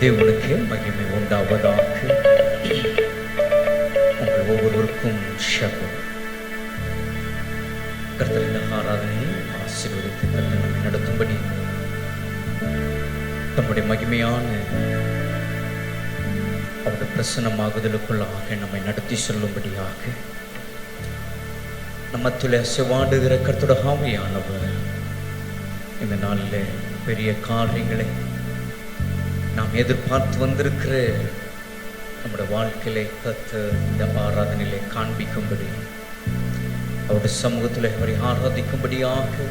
தேவனுக்கு மகிமை உண்டாவதாக. உங்கள் ஒவ்வொருவருக்கும் ஷபம். கர்த்தரின் ஆராதனையை ஆசீர்வதித்து கர்த்தர் நம்மை நடத்தும்படி தம்முடைய மகிமையான அவருடைய பிரசன்னமாகுதலுக்குள்ளாக நம்மை நடத்தி செல்லும்படியாக நம்மத்தில் அசைவாடுகிற கர்த்தருடைய ஆவியானவர் இந்த நாளில் பெரிய காரியங்களை நாம் எதிர்பார்த்து வந்திருக்கிற நம்முடைய வாழ்க்கையிலே கர்த்தர் இந்த ஆராதனையிலே காண்பிக்கும்படி அவருடைய சமூகத்தில் அவரை ஆராதிக்கும்படியாக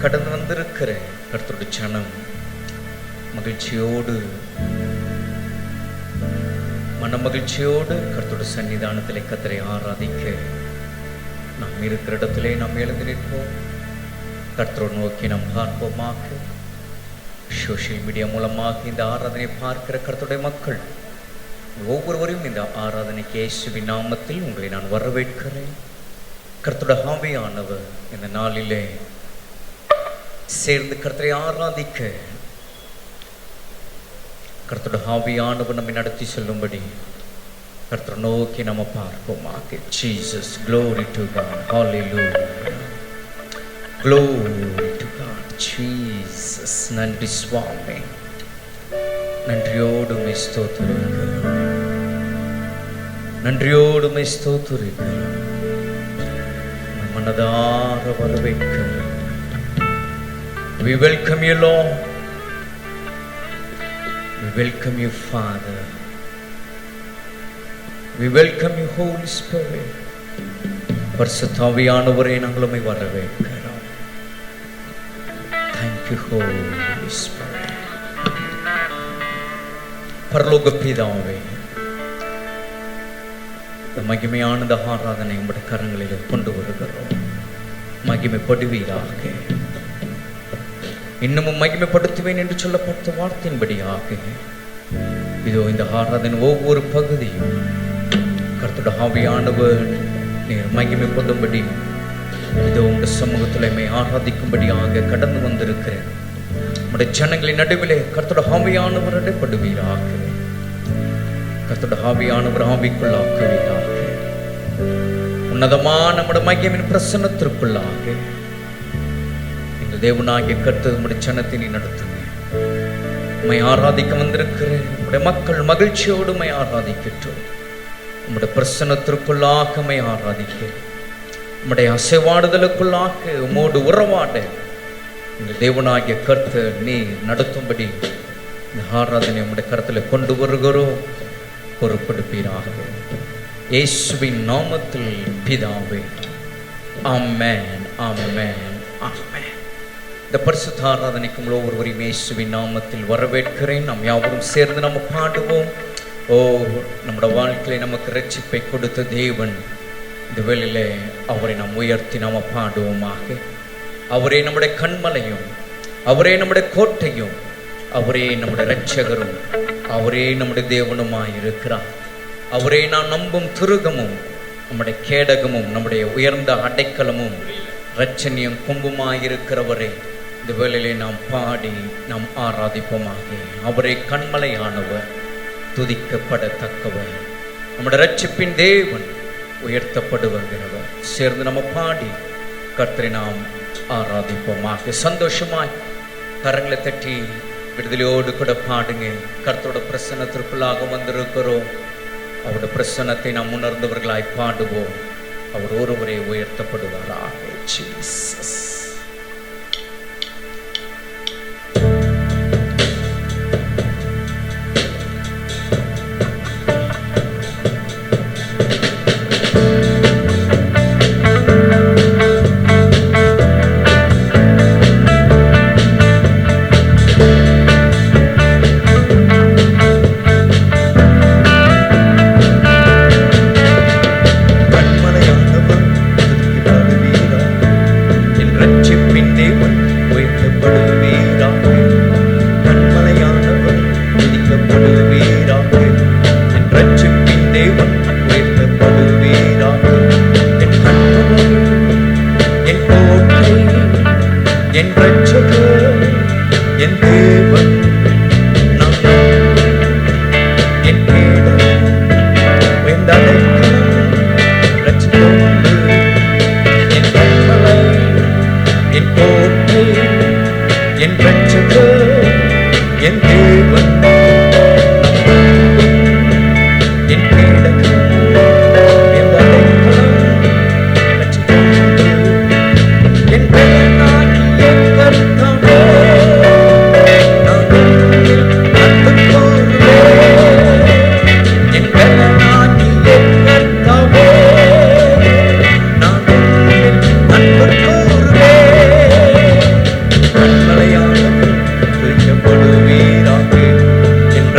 கடந்து வந்திருக்கிற கர்த்தருடைய ஜனம் மகிழ்ச்சியோடு மன மகிழ்ச்சியோடு கர்த்தருடைய சன்னிதானத்திலே கர்த்தரை ஆராதிக்க நாம் இருக்கிற இடத்திலே நாம் எழுந்து நிற்போம். கர்த்தரை நோக்கி நாம் பார்ப்போமாக. சோஷியல் மீடியா மூலமாக இந்த ஆராதனை பார்க்கிற கர்த்தருடைய மக்கள் ஒவ்வொருவரையும் இந்த ஆராதனைக்கு இயேசுவின் நாமத்தில் உங்களை நான் வரவேற்கிறேன். கர்த்தருடைய ஆவியானவர் இந்த நாளிலே சேர்ந்து கர்த்தரை ஆராதிக்க கர்த்தருடைய ஆவியானவர் நம்மை நடத்தி செல்லும்படி கர்த்தரை நோக்கி நம்ம பார்ப்போமாக. Jesus, glory to God, hallelujah, glory to God, Jesus. நன்றி சுவாமி, நன்றியோடு உம்மை ஸ்தோத்திரிக்கிறோம், நன்றியோடு உம்மை ஸ்தோத்திரிக்கிறோம், மனதார வரவேற்கிறோம். We welcome you, Lord. We welcome you, Father. We welcome you, Holy Spirit. பரிசுத்த ஆவியானவரே, நாங்கள் உம்மை வரவேற்கிறோம். Thank you, Holy Spirit. பரலோக பிதாவே, இந்த மகிமையான ஆராதனை உம்முடைய கரங்களிலே கொண்டு வருகிறோம். மகிமைப்படுவீராக. இன்னமும் மகிமைப்படுத்துவேன் என்று சொல்லப்பட்ட வார்த்தையின்படியாக இதோ இந்த ஆராதனை ஒவ்வொரு பகுதியும் கர்த்தருடைய ஆவியானவர் நீர் மகிமைப்படும்படி இதோ உங்கள் சமூகத்திலே ஆராதிக்கும்படியாக கடந்து வந்திருக்கிறேன். உம்முடைய ஜனங்களின் நடுவிலே கர்த்தருடைய ஆவியானவர் இடைப்படுவீராக. கர்த்தருடைய ஆவியானவர் ஆவிக்குள்ளாக்குவீராக. உன்னதமான நம்முடைய மகிமையின் பிரசன்னத்திற்குள்ளாக தேவனாகிய கர்த்தர் உம்முடைய ஜனத்தை நீ நடத்துங்க. உம்மை ஆராதிக்க வந்திருக்கிறேன். உம்முடைய மக்கள் மகிழ்ச்சியோடு உம்மை ஆராதிக்கட்டும். உம்முடைய பிரசன்னத்திற்குள்ளாக உம்மை ஆராதிக்க, உம்முடைய அசைவாடுதலுக்குள்ளாக உம்மோடு உறவாட இந்த தேவனாகிய கர்த்தர் நீ நடத்தும்படி இந்த ஆராதனை உம்முடைய கருத்தில் கொண்டு வருகிறோம். பொறுப்படுப்பீராக. இயேசுவின் நாமத்தில் பிதாவே, ஆமென், ஆமென், ஆமென். இந்த பரிசுத்த ஆராதனைக்கு உங்கள் ஒவ்வொருவரையும் இயேசுவின் நாமத்தில் வரவேற்கிறேன். நாம் யாவரும் சேர்ந்து நம்ம பாடுவோம். ஓ, நம்முடைய வாழ்க்கையில நமக்கு ரட்சிப்பை கொடுத்த தேவன் இந்த வேளையிலே அவரை நாம் உயர்த்தி நாம் பாடுவோமாக. அவரே நம்முடைய கண்மலையும், அவரே நம்முடைய கோட்டையும், அவரே நம்முடைய இரட்சகரும், அவரே நம்முடைய தேவனுமாய் இருக்கிறார். அவரே நாம் நம்பும் துருகமும், நம்முடைய கேடகமும், நம்முடைய உயர்ந்த அடைக்கலமும், இரட்சணியம் கொம்புமாயிருக்கிறவரே இந்த வேளையிலே நாம் பாடி நாம் ஆராதிப்போமாக. அவரே கண்மலையானவர், துதிக்கப்படத்தக்கவர், நம்முடைய இரட்சிப்பின் தேவன், உயர்த்தப்படுகிறவர். சேர்ந்து நம்ம பாடி கர்த்தரை நாம் ஆராதிப்போமாக. சந்தோஷமாய் கரங்களை தட்டி விடுதலையோடு கூட பாடுங்க. கர்த்தரோட பிரசன்னத்திற்குள்ளாக வந்திருக்கிறோம். அவருடைய பிரசன்னத்தை நாம் உணர்ந்தவர்களாய் பாடுவோம். அவர் ஒருவரே உயர்த்தப்படுவாராக. ஜீசஸ். கண்மலையானவர், என் கேடகம், என் அடைக்கலம், ரட்சிப்பு. என் பெயராகிய கர்த்தாவே, நான் உம்மில் அன்பு கூறுவேன். என் பெயராகிய கர்த்தாவே, நான் உம்மில் அன்பு கூறுவேன். கண்மலையானவர் துதிக்கப்படுவீராக. என்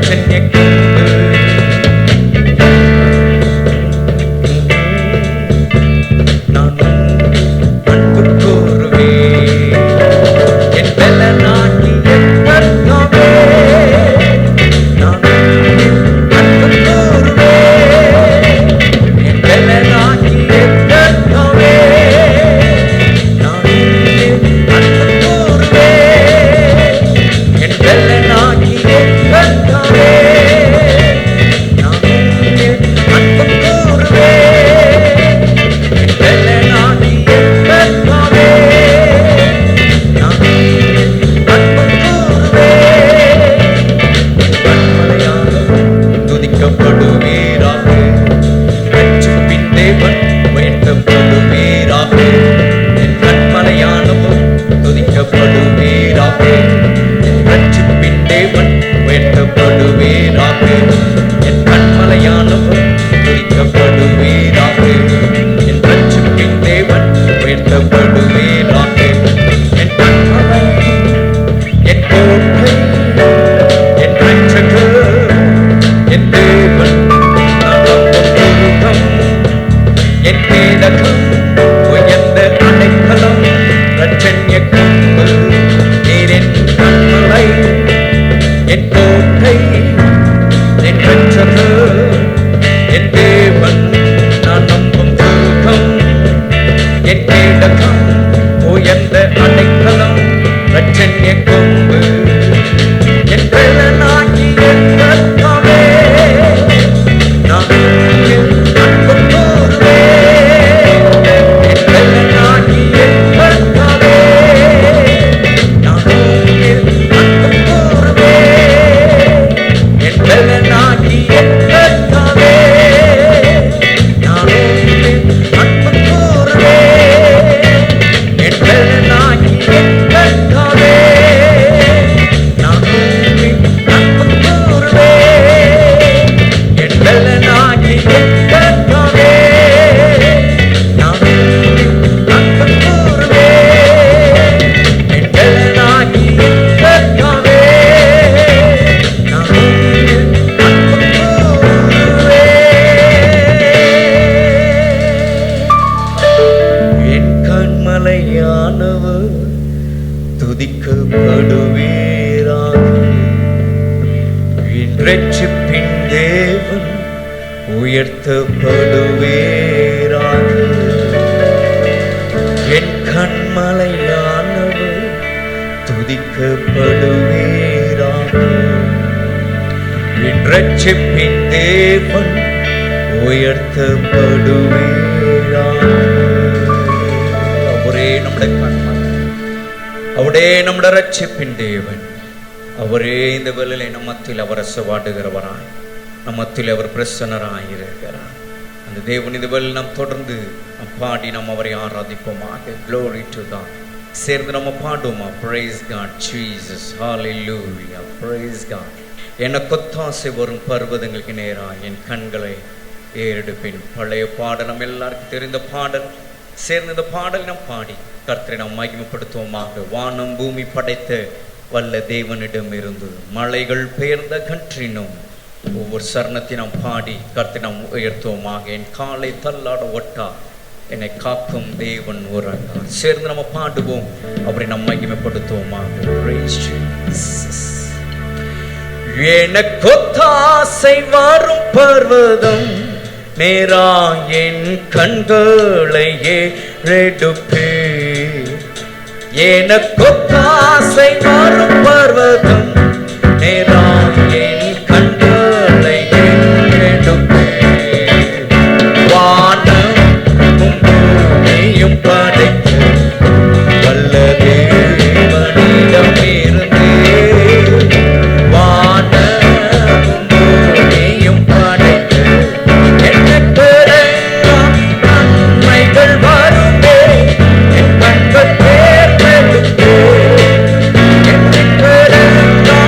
ரட்சண்ய கொம்பு. நான் அன்பு கூறுவேன் என் பலனாகிய கர்த்தாவே. நான் அன்பு கூறுவேன் என் பலனாகிய கர்த்தாவே. நான் அன்பு கூறுவேன் என் பலனாகிய கர்த்தாவே. நான் அன்பு கூறுவேன் என் பலனாகிய கர்த்தாவே. நான் அன்பு கூறுவேன். கண்மலையாக துதிக்கப்படுவீராக. ரட்சிப்பின் தேவன் உயர்த்தப்படுவீராக. என் கண்மலையானவர் துதிக்கப்படுவீராக. ரட்சிப்பின் தேவன் உயர்த்தப்படுவீராக. என் கண்மலையானவர் துதிக்கப்படுவீராக. என் ரட்சிப்பின் தேவன் உயர்த்தப்படுவீராக. என் கண்மலை, என் கோட்டை, என் ரட்சகர், என் தேவன், நான் நம்பும் துருகம், என் கேடகம், உயர்ந்த அடைக்கலம், ரட்சண்ய கொம்பு. நீர் என் கண்மலை, என் கோட்டை, என் ரட்சகர், என் தேவன், நான் நம்பும் துருகம், என் கேடகம், உயர்ந்த அடைக்கலம், ரட்சண்ய கொம்பு. என் பலனாகிய கர்த்தாவே. நான் அன்பு கூறுவேன் என் பலனாகிய கர்த்தாவே. நான் அன்பு கூறுவேன் என் பலனாகிய கர்த்தாவே. நான் அன்பு கூறுவேன் என் பலனாகிய கர்த்தாவே. நான் அன்பு கூறுவேன் என் பலனாகிய கர்த்தாவே. நான் அன்பு கூறுவேன் என் பலனாகிய கர்த்தாவே. நான் அன்பு கூறுவேன். என் கண்மலையானவர் துதிக்கப்படுவீராக. என் ரட்சிப்பின் தேவன் உயர்த்தப்படுவீராக. என் கண்மலையானவர் துதிக்கப்படுவீராக. என் ரட்சிப்பின் தேவன் உயர்த்தப்படுவீராக. அவரே நம்முடைய கண்மலை, அவரே நம்முடைய ரட்சிப்பின் தேவன். அவரே இந்த வேளையிலே நம் மத்தியில் அவர் அரசவாடுகிறவராய், நம் மத்தியில் அவர் பிரசன்னராயிருக்கிறார். அந்த தேவன் இந்த வேளையில் நாம் தொடர்ந்து நாம் பாடி நாம் அவரை ஆராதிப்போமாக. Glory to God. சேர்ந்து நம்ம பாடுவோமா? Praise God Jesus, hallelujah, praise God. எனக்கு ஒத்தாசை வரும் பர்வதங்களுக்கு நேராக என் கண்களை ஏறெடுப்பேன். பழைய பாடல் நம்ம எல்லாருக்கும் தெரிந்த பாடல். சேர்ந்து இந்த பாடல் நாம் பாடி கர்த்தரை நாம் மகிமைப்படுத்துவோமாக. வானம் பூமி படைத்த வல்ல தேவனிடம் இருந்து மலைகள் பெயர்ந்த கன்றினும் ஒவ்வொரு சரணத்தை நாம் பாடி கர்த்தரை நாம் உயர்த்துவோமாக. என் காலை தள்ளாட ஒட்டா என்னை காக்கும் தேவன் உறங்கார். சேர்ந்து நம்ம பாடுவோம், அவரை நாம் மகிமைப்படுத்துவோமாக. Praise Jesus. எனக்கொத்தாசை வரும் பர்வதம் நேரா என் கண்களை ஏறெடுப்பே. எனக்கொத்தாசை வரும் பர்வதம் நேரா என் கண்களை ஏறெடுப்பே. வானம் பூமியும் படைத்த வல்ல தேவனிடம் இருந்து. வானம் பூமியும் படைத்த எனக்கெல்லாம் நன்மைகள் வருமே. என் கண்கள் தேர்ந்தெடுப்பே. எனக்கெல்லாம்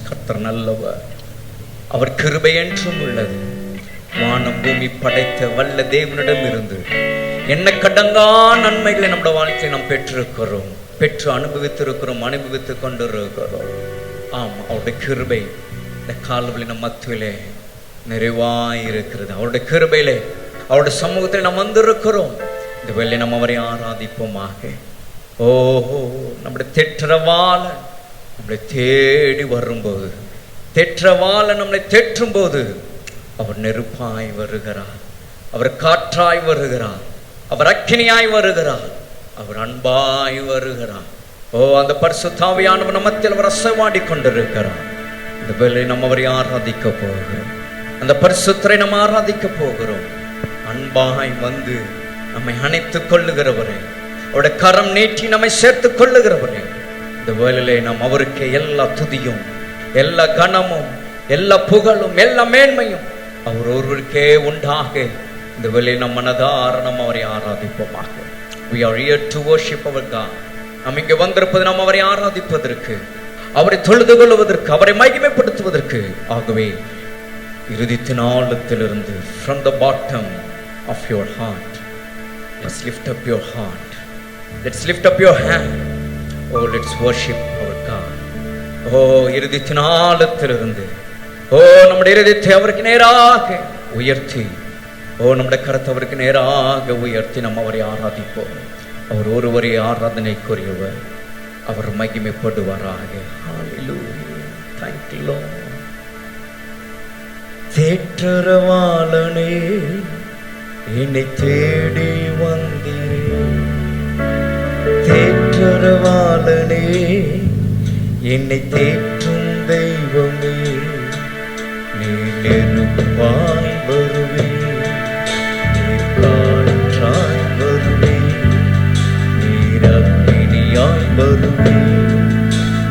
கர்த்தர் நல்லவர், அவர் கிருபை என்றும் உள்ளது. வானம் பூமி படைத்த வல்ல தேவனிடம் இருந்து என்ன கடங்கா நன்மைகளை நம்முடைய வாழ்க்கையை நாம் பெற்றிருக்கிறோம், பெற்று அனுபவித்திருக்கிறோம், அனுபவித்துக் கொண்டிருக்கிறோம். ஆம், அவருடைய கிருபை இந்த காலவெளி நம் மத்தியிலே நிறைவாய் இருக்கிறது. அவருடைய கிருபையிலே அவருடைய சமூகத்தில் நாம் வந்திருக்கிறோம். இந்த வேளை நம்ம அவரை ஆராதிப்போமாக. ஓஹோ, நம்முடைய தேற்றவாளன் நம்மளை தேடி வரும்போது, தேற்றவாளன் நம்மளை தேற்றும் போது அவர் நெருப்பாய் வருகிறார், அவர் காற்றாய் வருகிறார், அவர் அக்கினியாய் வருகிறார், அவர் அன்பாய் வருகிறார். ஓ, அந்த பரிசுத்த ஆவியானவர் நம்ம மத்தியில் அவர் அசைவாடி கொண்டிருக்கிறார். இந்த வேளை நம்ம அவரை ஆராதிக்க போகிறோம், அந்த பரிசுத்தரை நம்ம ஆராதிக்க போகிறோம். அன்பாய் வந்து நம்மை அணைத்துக் கொள்ளுகிறவரே, அவருடைய கரம் நீட்டி நம்மை சேர்த்துக் கொள்ளுகிறவரே, இந்த வேளையிலே நாம் அவருக்கு எல்லா துதியும், எல்லா கனமும், எல்லா புகழும், எல்லா மேன்மையும் அவர் ஒருவருக்கே உண்டாக இந்த வேளையை நம் மனதார நாம் அவரை ஆராதிப்போமாக. We are here to worship our God. நாம் இங்கே வந்திருப்பது நாம் அவரை ஆராதிப்பதற்கு, அவரை தொழுது கொள்வதற்கு, அவரை மகிமைப்படுத்துவதற்கு. ஆகவே இருதயத்தின் ஆழத்திலிருந்து, from the bottom of your heart, let's lift up your heart, let's lift up your hand. Oh, let's worship our God. Oh, இருதயத்தின் ஆழத்திலிருந்து, ஓ, நம்முடைய இருதயத்தை அவருக்கு நேராக உயர்த்தி, ஓ, நம்முடைய கரத்தை அவருக்கு நேராக உயர்த்தி நாம் அவரை ஆராதிப்போம். அவர் ஒருவரே ஆராதனைக்குரியவர், அவர் மகிமைப்படுவாராக. Hallelujah. Thank you, Lord. தேற்றரவாளனே, என்னை தேடி வந்தீரே, தேற்றரவாளனே, என்னை தேற்றும் தெய்வமே, நீர் நெருப்பாய் வருவே, நீர் காற்றாய் வருவே, நீர் அக்கினியாய் வருவே,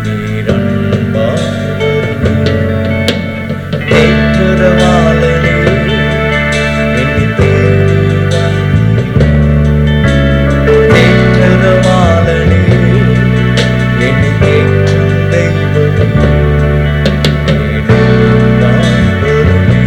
நீர் அன்பாய் வருவே. தேற்றரவாளனே, என்னை தேடி வந்தீரே, தேற்றரவாளனே, என்னை தேற்றும் தெய்வமே, நீர் நெருப்பாய் வருவே,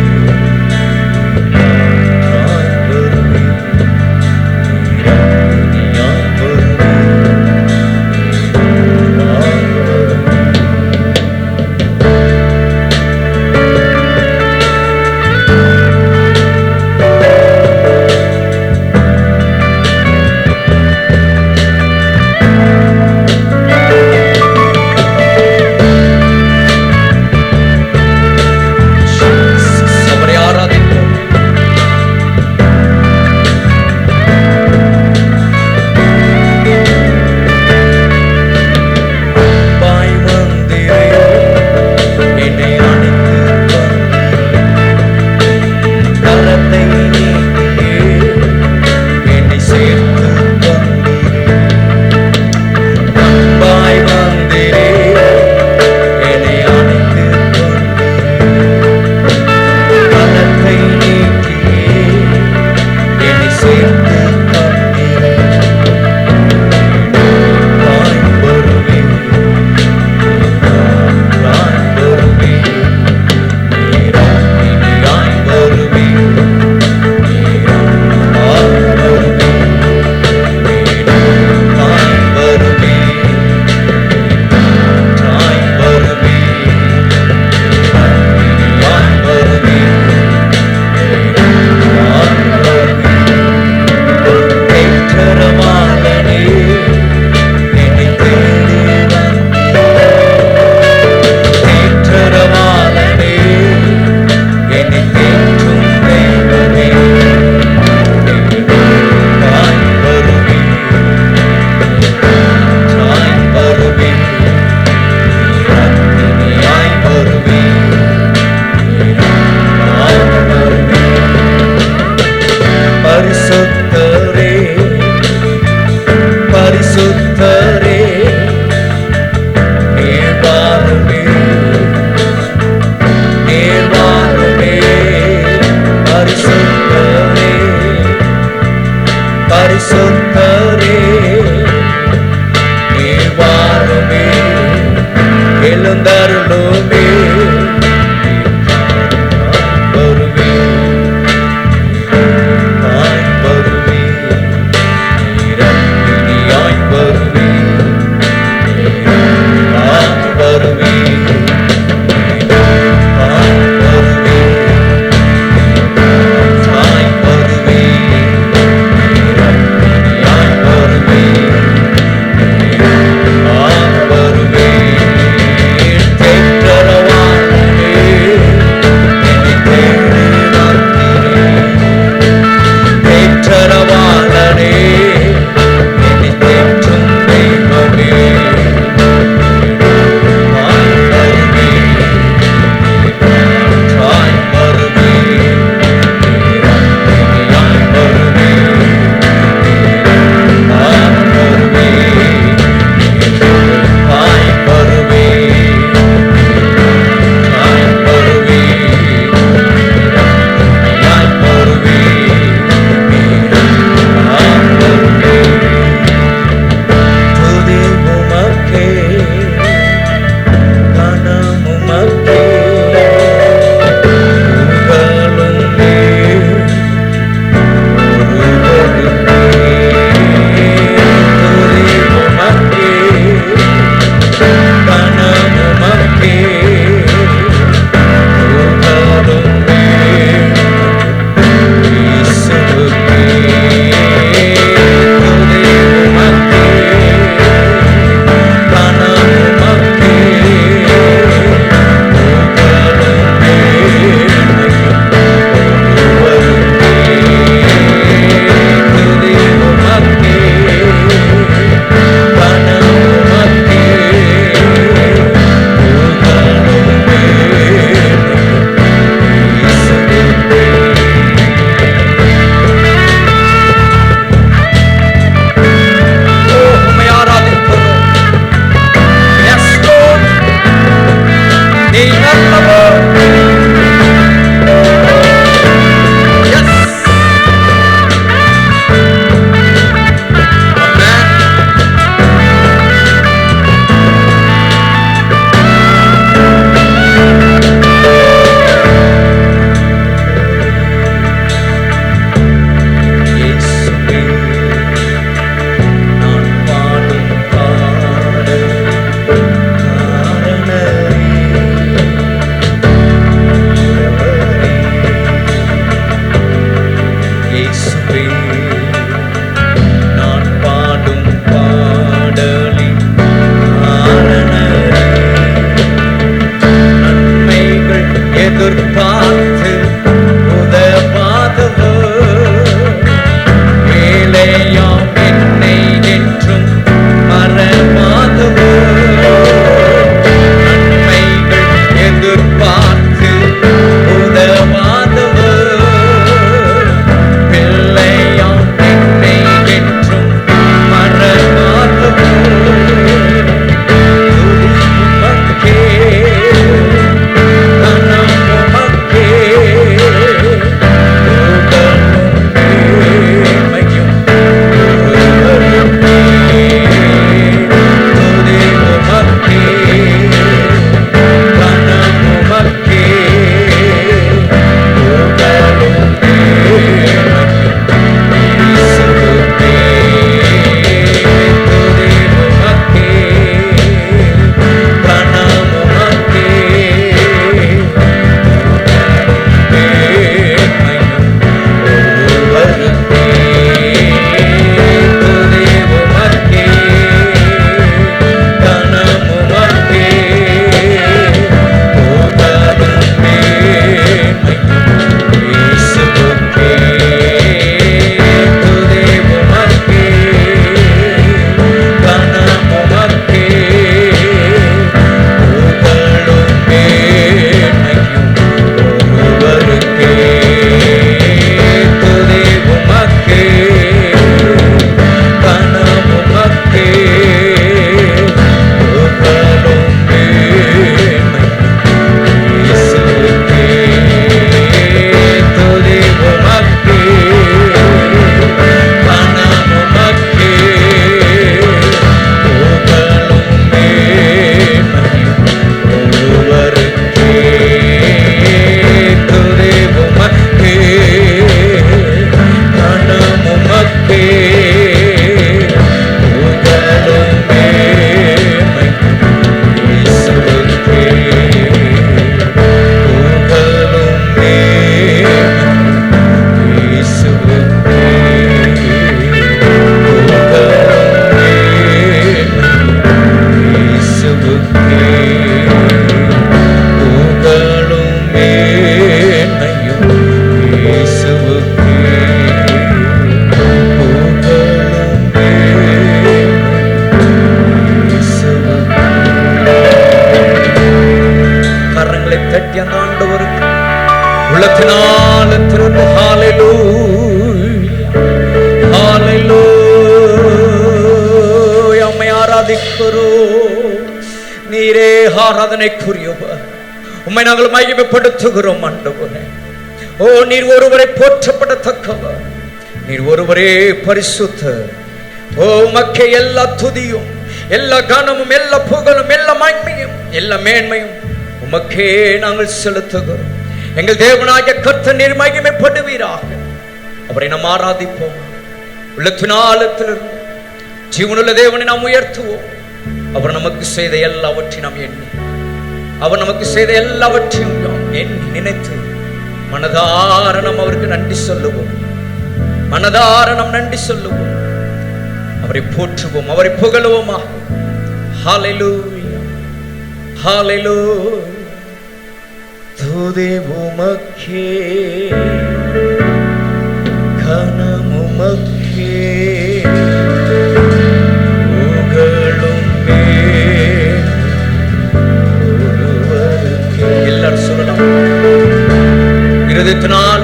ஆக்கிய அந்த ஆண்டவருக்கு உள்ளத்தினால திறந்து ஹல்லேலூயா ஹல்லேலூயா உம்மை ஆராதிக்கிறோம். நீரே ஆராதனைக்குரியவர். உம்மை நாங்கள் மகிமைப்படுத்துகிறோம் ஆண்டவரே. ஓ நீர் ஒருவரை போற்றப்படத்தக்கவர், நீர் ஒருவரே பரிசுத்தர். ஓ உமக்கே எல்லா துதியும் எல்லா கனமும் எல்லா புகழும் எல்லா மகிமையும் எல்லா மேன்மையும் உமக்கே நாங்கள் செலுத்துகிறோம். எங்கள் தேவனாகிய கர்த்தர் நீர் மகிமைப்படுவீராக. அவரை நாம் ஆராதிப்போம். உள்ளத்தினாலத்திலிருந்து ஜீவனுள்ள தேவனை நாம் உயர்த்துவோம். அவர் நமக்கு செய்த எல்லாவற்றையும் நாம் எண்ணி, அவர் நமக்கு செய்த எல்லாவற்றையும் நாம் எண்ணி நினைத்து மனதார நாம் அவருக்கு நன்றி சொல்லுவோம். மனதார நாம் நன்றி சொல்லுவோம். அவரை போற்றுவோம், அவரை புகழுவோமா. ஹல்லேலூயா ஹல்லேலூயா. துதி உமக்கே கனம் உமக்கே புகழும் ஒருவருக்கே. எல்லாரும் சொல்லலாம் இருதயத்தினால.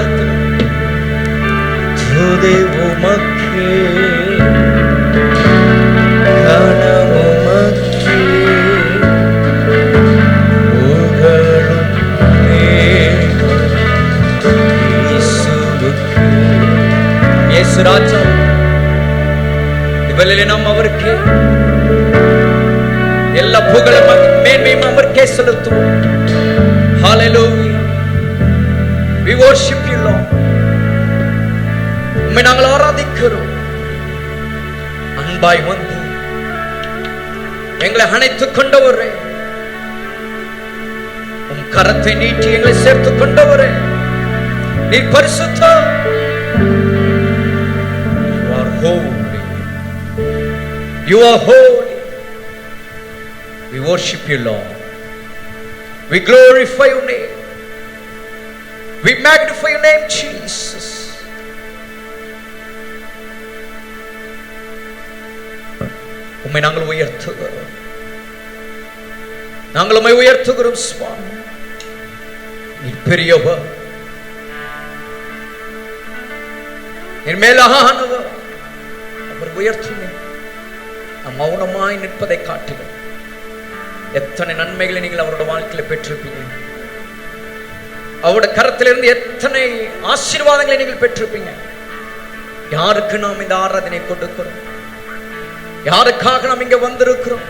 துதி உமக்கே கனம் உமக்கே புகழும் இயேசுவுக்கே. இயேசு ராஜா இவளிலே நாம் அவருக்கே எல்லா புகழும் மேன்மையும் அவருக்கே செலுத்துவோம். ஹல்லேலூயா. We worship you Lord. உம்மை நாங்கள் ஆராதிக்கிறோம். அன்பாய் வந்து எங்களை அணைத்துக் கொண்டவரே, உம் கரத்தை நீட்டி எங்களை சேர்த்துக் கொண்டவரே, நீர் பரிசுத்தர். You are holy. You are holy. We worship you Lord. We glorify your name. We magnify your name Jesus. உம்மை நாங்கள் உயர்த்துகிறோம். நாங்கள் உம்மை உயர்த்துகிறோம் சுவாமி. நீர் பெரியவர், நீர் மேலானவர். அவர் உயர்த்துங்க. நாம் மௌனமாய் நிற்பதை காட்டுகிறோம். எத்தனை நன்மைகளை நீங்கள் அவருடைய வாழ்க்கையில் பெற்றிருப்பீங்க. அவருடைய கரத்திலிருந்து எத்தனை ஆசீர்வாதங்களை நீங்கள் பெற்றிருப்பீங்க. யாருக்கு நாம் இந்த ஆராதனை கொடுக்கிறோம்? யாருக்காக நாம் இங்க வந்திருக்கிறோம்?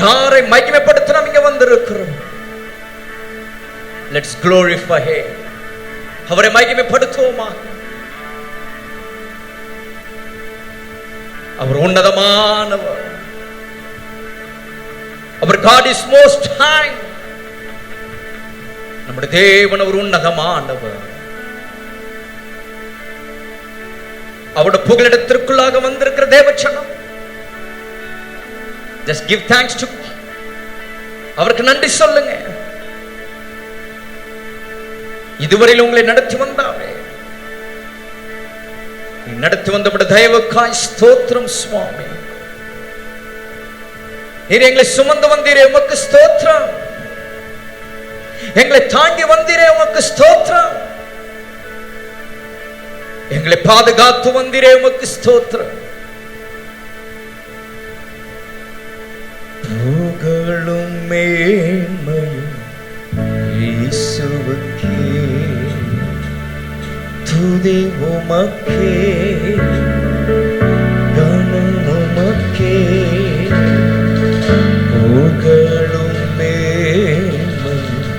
யாரை மகிமைப்படுத்த நாம் இங்க வந்திருக்கிறோம்? Let's glorify him. அவரை மகிமைப்படுத்துவோமா. அவர் உன்னதமானவர். அவர் God is most high. நம்முடைய தேவன் அவர் உன்னதமானவர். அவருடைய புகலிடத்திற்குள்ளாக வந்திருக்கிற தேவச்சனம். Just give thanks to, அவருக்கு நன்றி சொல்லுங்க. இதுவரையில் உங்களை நடத்தி வந்தாரே, நடத்தி வந்த தயவுக்காய் ஸ்தோத்திரம் சுவாமி. நீர் எங்களை சுமந்து வந்தீரே, உமக்கு ஸ்தோத்திரம். எங்களை தாங்கி வந்தீரே, உமக்கு ஸ்தோத்திரம். எங்களை பாதுகாத்து வந்தீரே, உமக்கு ஸ்தோத்திரம். புகழும் மேன்மையும் இயேசுவுக்கே, துதி உமக்கே, கனம் உமக்கே, புகழும் மேன்மையும்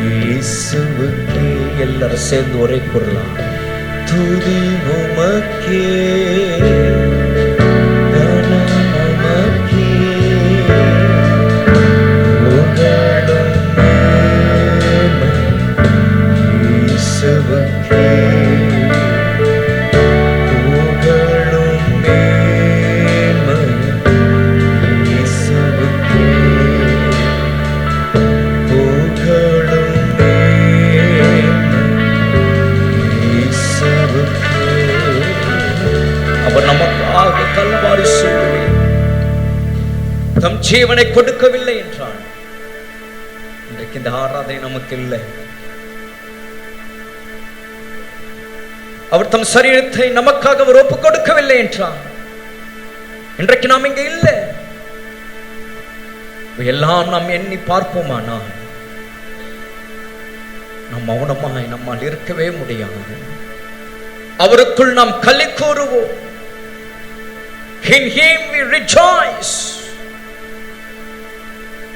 இயேசுவுக்கே. எல்லாரும் சேர்ந்து ஒரே குரலா துதி உமக்கே, கனம் உமக்கே, புகழும் மேன்மையும் இயேசுவுக்கே, புகழும் மேன்மையும் இயேசுவுக்கே, புகழும் அவர் நமக்காக கல்வாரி சிலுவையில் தம் ஜீவனை கொடுக்கவில்லை என்றால் இன்றைக்கு இந்த ஆராதனை நமக்கு இல்லை. அவர் தம் சரீரத்தை நமக்காக அவர் ஒப்புக் கொடுக்கவில்லை என்றார். இன்றைக்கு நாம் இங்கே இல்லை. எல்லாம் நாம் எண்ணி பார்ப்போமானால் நாம் மௌனமாய் நம்மால் இருக்கவே முடியாது. அவருக்குள் நாம் களி கூறுவோம். In him we rejoice.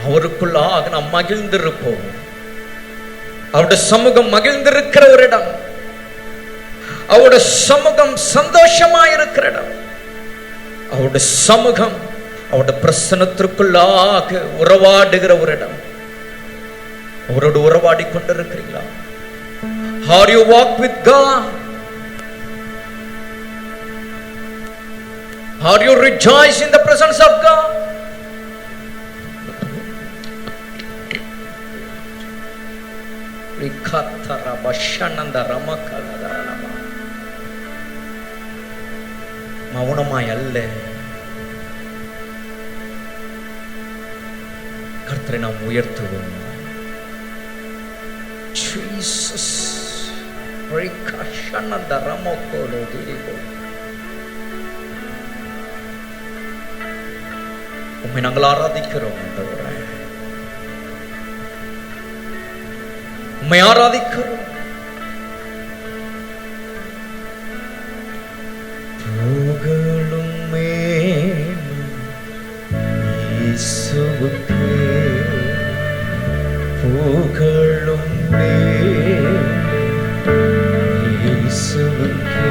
அவருக்குள்ளாக நாம் மகிழ்ந்திருப்போம். அவருடைய சமூகம் மகிழ்ந்திருக்கிற ஒரு இடம், அவருடைய சமூகம் சந்தோஷமாயிருக்கிற இடம், அவருடைய சமூகம் அவருடைய பிரசன்னத்திற்குள்ளாக உறவாடுகிற ஒரு இடம். அவரோடு உறவாடி கொண்டிருக்கிறீங்களா? Are you walk with God? Are you rejoice in the presence of God? Rikatara bashananda ramakaladaranama. மௌனமாய் அல்ல, கர்த்தரை நாம் உயர்த்துவோம். Jesus rikashananda ramokolo diribo. உம்மை நாங்கள் ஆராதிக்கிறோம் ஆண்டவரே, உம்மை ஆராதிக்கிறோம். புகழும் மேலும் இயேசுவுக்கே, புகழும் மேலும் இயேசுவுக்கே.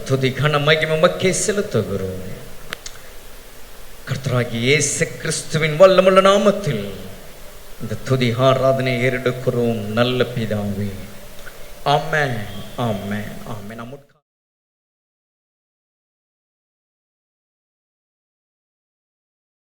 துதி கன மகிமை உமக்கே செலுத்துகிறோம். கர்த்தராகிய இயேசு கிறிஸ்துவின் வல்லமுள்ள நாமத்தில் இந்த துதி ஆராதனை ஏறெடுக்கிறோம் நல்ல பிதாவே. ஆமென், ஆமென், ஆமென்.